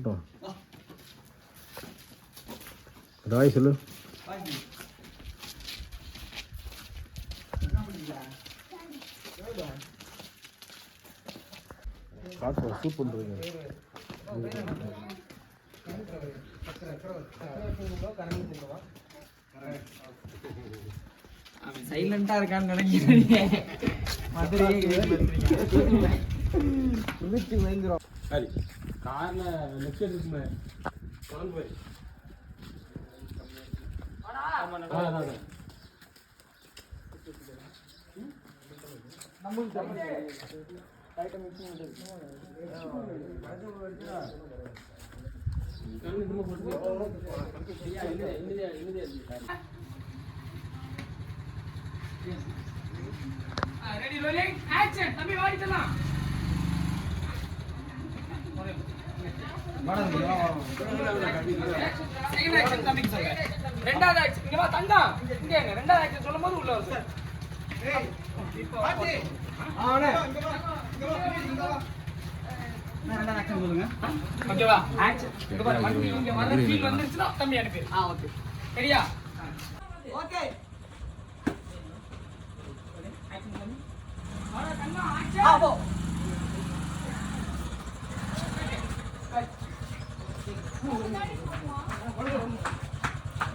போட்டோம். ராய் சொல்லு. காட்டு சூப் பண்ணுறீங்க. அவன் சைலண்டா இருக்கான்னு நினைக்கிறேன். சரி கார்ல லெக்சர் இருக்குமே குழம்பு போய் ரெடி ரோலிங் ஆக்ஷன். தம்பி வாடிடலாம். செகண்ட் ஆக்ஷன் தம்பி சொல்லுங்க. ரெண்டாவது ஆக்ஷன் இங்க வா தங்கம். இங்க எங்க ரெண்டாவது ஆக்ஷன் சொல்லும்போது உள்ள வர சார். இப்போ பாட்டி ஆனே இங்க வா. ரெண்டாவது ஆக்ஷன் சொல்லுங்க. ஓகேவா? ஆக்ஷன் இங்க பாரு வண்டி இங்க வர ஃபீல் வந்துருச்சுனா தம்பி அனுப்பு. ஓகே. சரியா? ஓகே. ஆக்ஷன் பண்ணு. ஆனா தங்கம் ஆக்ஷன். போ.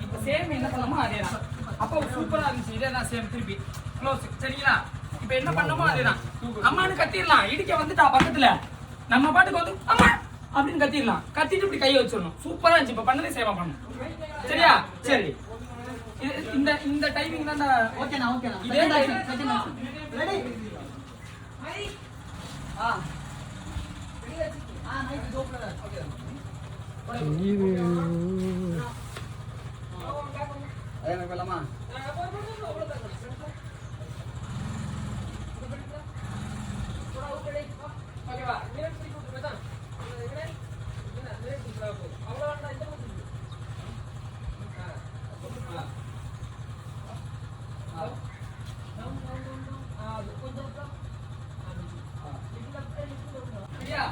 இப்ப சேம் என்ன பண்ணமோ அதேதான். அப்போ சூப்பரா இருந்துச்சு. இதேதான் சேம் திருப்பி க்ளோஸ். சரிங்களா? இப்ப என்ன பண்ணமோ அதேதான். அம்மான்னு கத்திரலாம். இடிக்க வந்துட்டா பக்கத்துல நம்ம பாட்டுக்கு வந்து அம்மா அப்படின்னு கத்திரலாம். கத்திட்டு இப்படி கையை வச்சிடணும். சூப்பரா இருந்துச்சு. இப்ப பண்ணதே சேவா பண்ணணும். சரியா? சரி. இந்த இந்த டைமிங் தான். ஓகேண்ணா ஓகேண்ணா. இதே டைமிங். ரெடி? ஆ நைட் ஜோப்ல. ஓகே. அதே போலாமா?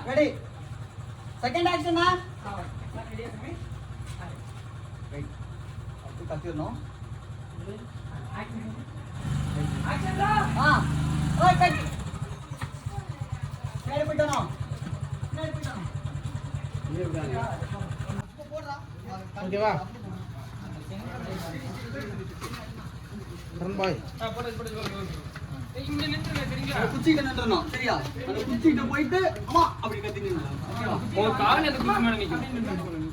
ரெடி? செகண்ட் ஆக்ஷனா? கத்திரணும். ஓகேவா? குச்சிக்கிட்ட நின்றணும். சரியா? அந்த குச்சிக்கிட்ட போயிட்டு அம்மா அப்படி கத்தி நின்றணும்.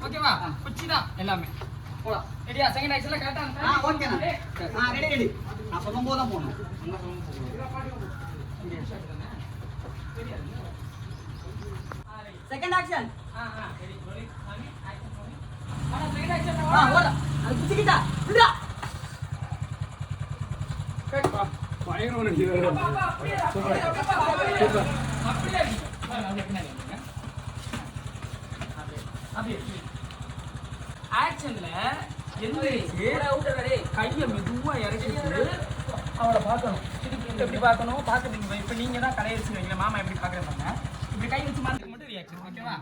ஓகேவா? குச்சி தான் எல்லாமே. போலாம். ரெடியா? செகண்ட் ஆக்ஷன்ல கரெக்ட்டா? ஓகேண்ணா. Ready ready. நான் சொல்லும்போது தான் போகணும். Second action. Ready. Rolling. Action போடு. Second action. ஓட. அது குச்சிக்கிட்ட. விடுடா. கேட்பா. பயங்கரமா நிக்குது. சூப்பர். சூப்பர். அப்படியே. அப்படியே. ஆக்ஷன்ல எந்திரிச்சு கையை மெதுவா இறக்கிட்டு அவளை பார்க்கணும். இதுக்கு எப்படி பார்க்கணும்? பார்க்குறீங்க. இப்போ நீங்க தான் கடையடிச்சு வைக்கல. மாமா எப்படி பார்க்குற பாருங்க. இப்படி கை வச்சு மாத்துக்கு மட்டும் ரியாக்ஷன். ஓகேவா?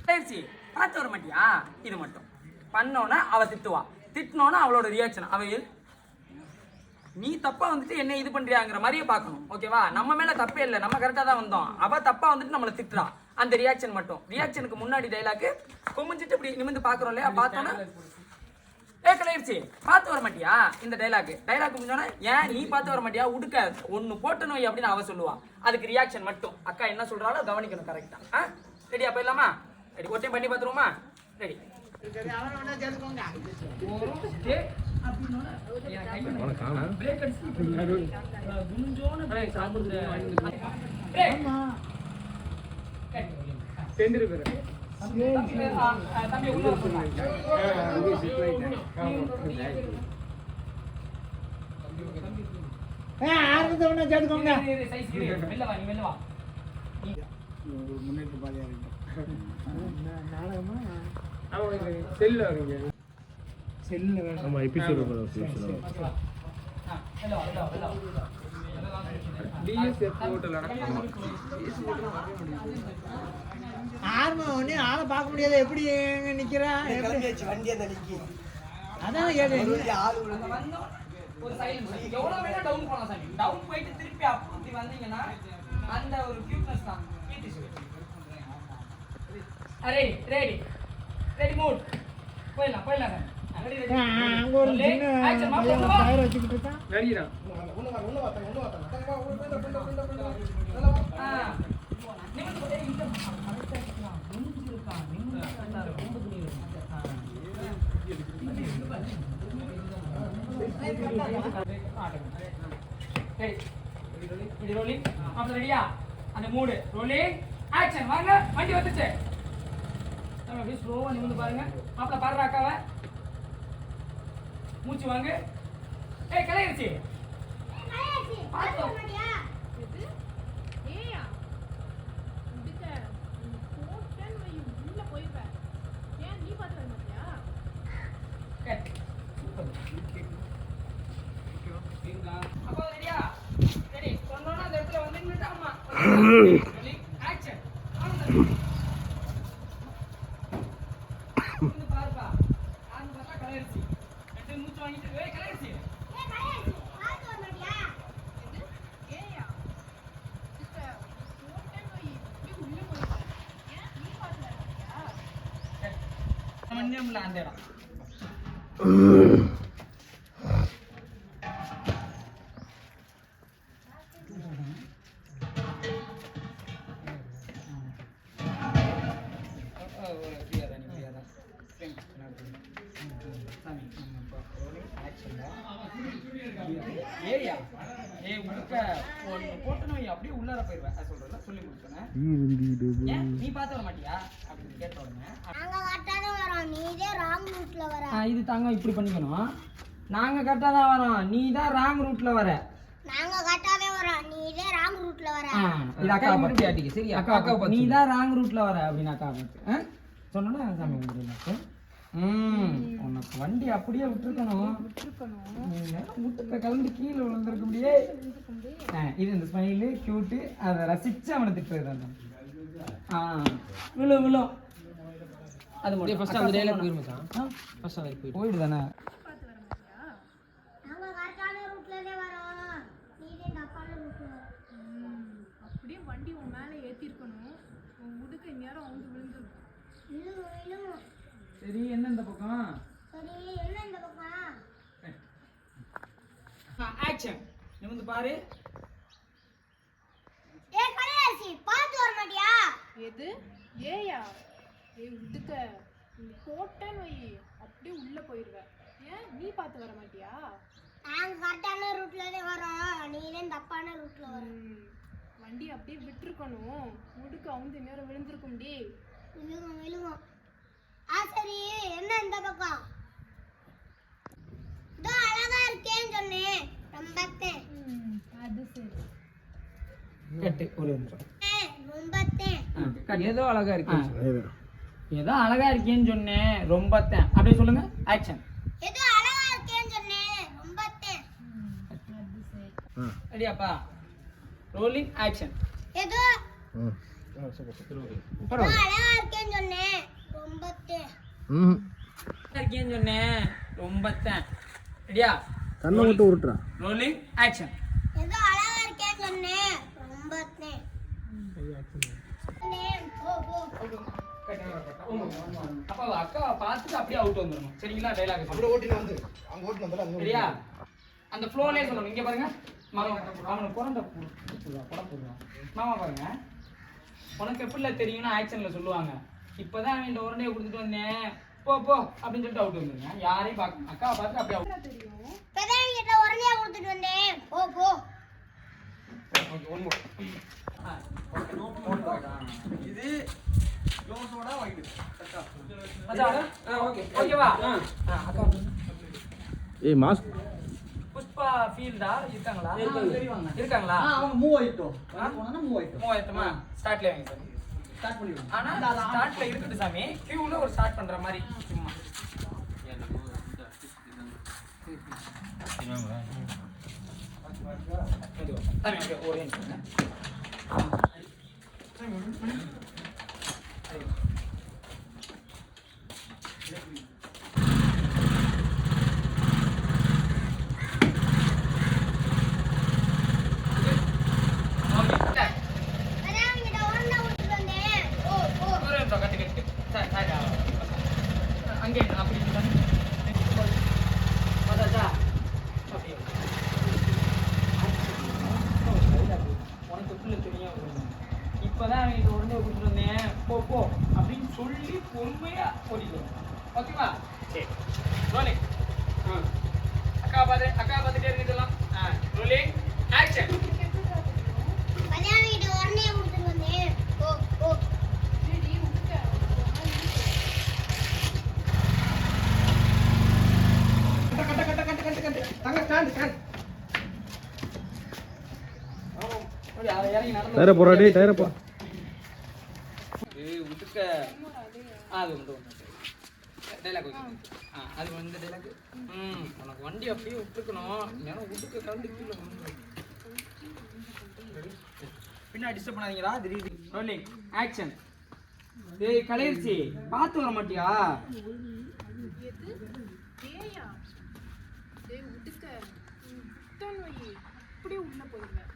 கடையடிச்சு பார்த்து வர மாட்டியா? இது மட்டும் பண்ணோன்னா அவ திட்டுவா. திட்டினோன்னா அவளோட ரியாக்ஷன். அவ நீ தப்பா வந்துட்டு என்ன இது பண்றியாங்கிற மாதிரியே பார்க்கணும். ஓகேவா? நம்ம மேல தப்பே இல்லை. நம்ம கரெக்டா தான் வந்தோம். அவ தப்பா வந்துட்டு நம்மளை திட்டுறா. அந்த ரியாக்ஷன் மட்டும். ரியாக்ஷனுக்கு முன்னாடி டைலாக் குமிஞ்சிட்டு இப்படி நிமிந்து பாக்குறோம் இல்லையா? பார்த்தோன்னா கலையிடுச்சு பார்த்து வர மாட்டியா? இந்த டைலாக் முடிஞ்சோன்னா ஏன் நீ பார்த்து வர மாட்டியா? உடுக்க ஒன்னு போட்டணும் அப்படின்னு அவ சொல்லுவா. அதுக்கு ரியாக்ஷன் மட்டும். அக்கா என்ன சொல்றாலும் கவனிக்கணும். கரெக்டா? ரெடியா? போயிடலாமா? ரெடி. ஒரு டைம் பண்ணி பார்த்துருவோமா? ரெடி? செல்ல எபிசோட் ஆர்மா ஒண்ணே ஆளை பார்க்க முடியாது. எப்படி நிக்கிறா? வண்டி அந்த நிக்கி அதான் கேட்டேன். ஒரு சைலன்ஸ் எவ்வளவு வேணா டவுன் பண்ணலாம் சாமி. டவுன் போயிட்டு திருப்பி அப்படி வந்தீங்கன்னா அந்த ஒரு கியூட்னஸ் தான். ரெடி ரெடி ரெடி மூட் போயிடலாம் போயிடலாம். அங்க ஒரு சின்ன டயர் வச்சுக்கிட்டு இருக்கான். ரெடிடா இது ரோலிங் அப்ப ரெடியா அந்த மூடு ரோலிங் ஆக்ஷன் வாங்க வண்டி வந்துச்சு நம்ம அப்படியே ஸ்லோவா நிமிர்ந்து பாருங்க மாப்ள பாருடா அக்காவை மூச்சு வாங்க ஏய் கலையரிசி பாத்து அப்பா ரெடியா ரெடி சொன்னோம்னா அந்த இடத்துல வந்து நின்னுட்டாமா ஆக்ஷன் வந்து பாருப்பா ஆன் பார்த்தா கலையரிசி ரெண்டு மூச்சு வாங்கிட்டு ஏய் கலையரிசி பாத்து வர மாட்டியா? ஏயா சிஸ்டர் போட்டேன் வை இப்படி உள்ள போயிட்ட. ஏன் நீ பாத்து வர மாட்டியா? மண்ணியம்ல அந்த இடம் ஏரியா ஏ உடுக்க போட்டணும் அப்படியே உள்ளார போயிருவேன் சொல்றல சொல்லி கொடுத்தேன் ஏன் நீ பார்த்து வர மாட்டியா அப்படின்னு கேட்ட உடனே நாங்க கரெக்டா தான் வரோம். நீ இதே ராங் ரூட்ல வர. இது தாங்க இப்படி பண்ணிக்கணும் நாங்க கரெக்டா தான் வரோம் நீ தான் ராங் ரூட்ல வர நாங்க கரெக்டா தான் வரோம். நீ இதே ராங் ரூட்ல வர. இது அக்கா பத்தி ஆட்டிக்கு சரி அக்கா நீ தான் ராங் ரூட்ல வர அப்படின்னு அக்கா பார்த்து சொன்னா சாமி உங்களுக்கு உனக்கு வண்டி அப்படியே விட்டுருக்கணும் முட்டை கலந்து கீழே விழுந்திருக்க முடியே இது இந்த ஸ்மைலு கியூட்டு அதை ரசிச்சு அவனை திட்டுறது அந்த விழும் விழும் அது மட்டும் ஃபர்ஸ்ட் அந்த டேல போயிடு தானே நாங்க கரெக்டான ரூட்ல தான் வரோம். நீ இதே தப்பான ரூட்ல வர. அப்படியே வண்டி உன் மேலே ஏற்றிருக்கணும். உன் முடுக்க இந்நேரம் அவங்க விழுந்துருக்கும். விழுவும் விழுவும். சரி என்ன இந்த பக்கம் சரி என்ன இந்த பக்கம்? ஆக்ஷன் நிமிர்ந்து பாரு ஏய் கலையரசி பாத்து வர மாட்டியா? எது ஏயா ஏய் உடுக்க நீ போட்டேன்னு வை அப்படியே உள்ள போயிடுவேன். ஏன் நீ பார்த்து வர மாட்டியா? நாங்க கரெக்டான ரூட்ல தான் வரோம். நீ தான் தப்பான ரூட்ல வர. வண்டி அப்படியே விட்டுருக்கணும். முடுக்க அவங்க நேரம் விழுந்திருக்கும் டி. விழுவும் விழுவும். சரி என்ன இந்த பக்கம்? இதோ அழகா இருக்கேன்னு சொன்னேன். ரொம்பத்தேன். அது சரி. கட்டு ஒரு நிமிஷம் ரொம்பத்தேன். ஏதோ அழகா இருக்கு ஏதோ அழகா இருக்கேன்னு சொன்னேன் ரொம்பத்தேன் அப்படியே சொல்லுங்க ஆக்ஷன் ஏதோ அழகா இருக்கேன்னு சொன்னேன். ரொம்பத்தேன். ரெடியாப்பா ரோலிங் ஆக்ஷன் ஏதோ அழகா இருக்கேன்னு சொன்னேன். ரொம்பத்தேன். இருக்கேன்னு சொன்னேன் ரொம்பத்தேன் ரெடியா கண்ணை மட்டும் உருட்டுறா ரோலிங் ஆக்ஷன் ஏதோ அழகா இருக்கேன்னு சொன்னேன். ரொம்பத்தேன். போ போ. அப்பா அக்காவை பார்த்துட்டு அப்படியே அவுட் வந்துடணும் சரிங்களா டைலாக் அப்படியே ஓட்டிட்டு வந்து அங்க ஓட்டிட்டு வந்தால அங்க சரியா அந்த ஃப்ளோலே சொல்லணும் இங்க பாருங்க அவனுக்கு குறண்ட போடுறான் மாமா பாருங்க உனக்கு எப்படில தெரியும்னா ஆக்ஷன்ல சொல்லுவாங்க இப்பதான் அவன் உரண்டையை கொடுத்துட்டு வந்தேன் போ போ அப்படின்னு சொல்லிட்டு அவுட் வந்துருங்க யாரையும் பார்க்க அக்காவை பார்த்து அப்படியே அவுட் தெரியும் பெரியவங்க கிட்ட உடனே கொடுத்துட்டு வந்தேன். போ போ. இது க்ளோஸோட வைட் ஓகேவா ஏய் மாஸ்க் புஷ்பா ஃபீல்டா இருக்காங்களா இருக்காங்களா அவங்க மூவ் ஆயிட்டோம். போனா மூவ் ஆயிட்டோம். மூவாயிரத்துமா ஸ்டார்ட்ல வாங்க சார் ஸ்டார்ட் பண்ணிடுவோம். ஆனா ஸ்டார்ட்ல இருக்குது சாமி கியூல ஒரு ஸ்டார்ட் பண்ற மாதிரி சும்மா மெதுவா. சாமி, ஓகே, ஒரே நிமிஷம். அதான் அவங்கிட்ட உருண்டை விட்டுட்டு வந்தேன். ஓ ஓ ஒரு நிமிஷம், கட்டு. சாரி, அங்கே அப்படி பார்த்தாச்சா? ஓகே. உனக்கு புள்ள தெரியும். இப்பதான் அவங்களுக்கு உடனே கொடுத்துட்டு வந்தேன், போ அப்படின்னு சொல்லி பொறுமையா ஓடிட்டு ஓகேவா? சரி, ரோலிங். அக்கா பார்த்துட்டே இருக்கலாம். Rolling, action. அதான் அவங்கிட்ட உருண்டையை விட்டுட்டு வந்தேன். ஓ ஓ டேய் விட்டுக்க இறங்கி நடந்து டயரை போடுறா டேய், டயரை போ. விட்டுக்க. அது மட்டும் டைலாக் அது வந்து டைலாக். உனக்கு வண்டி அப்படியே விட்டுக்கணும். நேரம் விட்டுக்க கலந்து கீழே பின்னாடி டிஸ்டர்ப் பண்ணாதீங்களா? திடீர்னு ரோலிங், ஆக்ஷன். டேய் கலையரிசி, பார்த்து வர மாட்டியா? எது ஏயா டேய் விட்டுக்க விட்டான் வை அப்படியே உள்ள போயிருவேன்.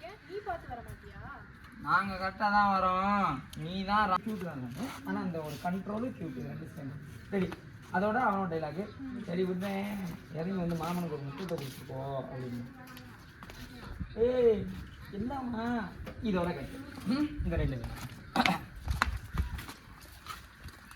ஏன் நீ பார்த்து வர மாட்டியா? நாங்க கரெக்டாக தான் வரோம். நீ தான் கியூட் தான். ஆனால் அந்த ஒரு கண்ட்ரோலு கியூட் அண்டர்ஸ்டாண்ட். சரி, அதோட அவனோட டைலாக்கு. சரி விட்டேன், இறங்கி வந்து மாமனுக்கு ஒரு முட்டை கொடுத்துருக்கோ அப்படின்னு. ஏய் என்னம்மா இதோட கட்டு இந்த ரெண்டு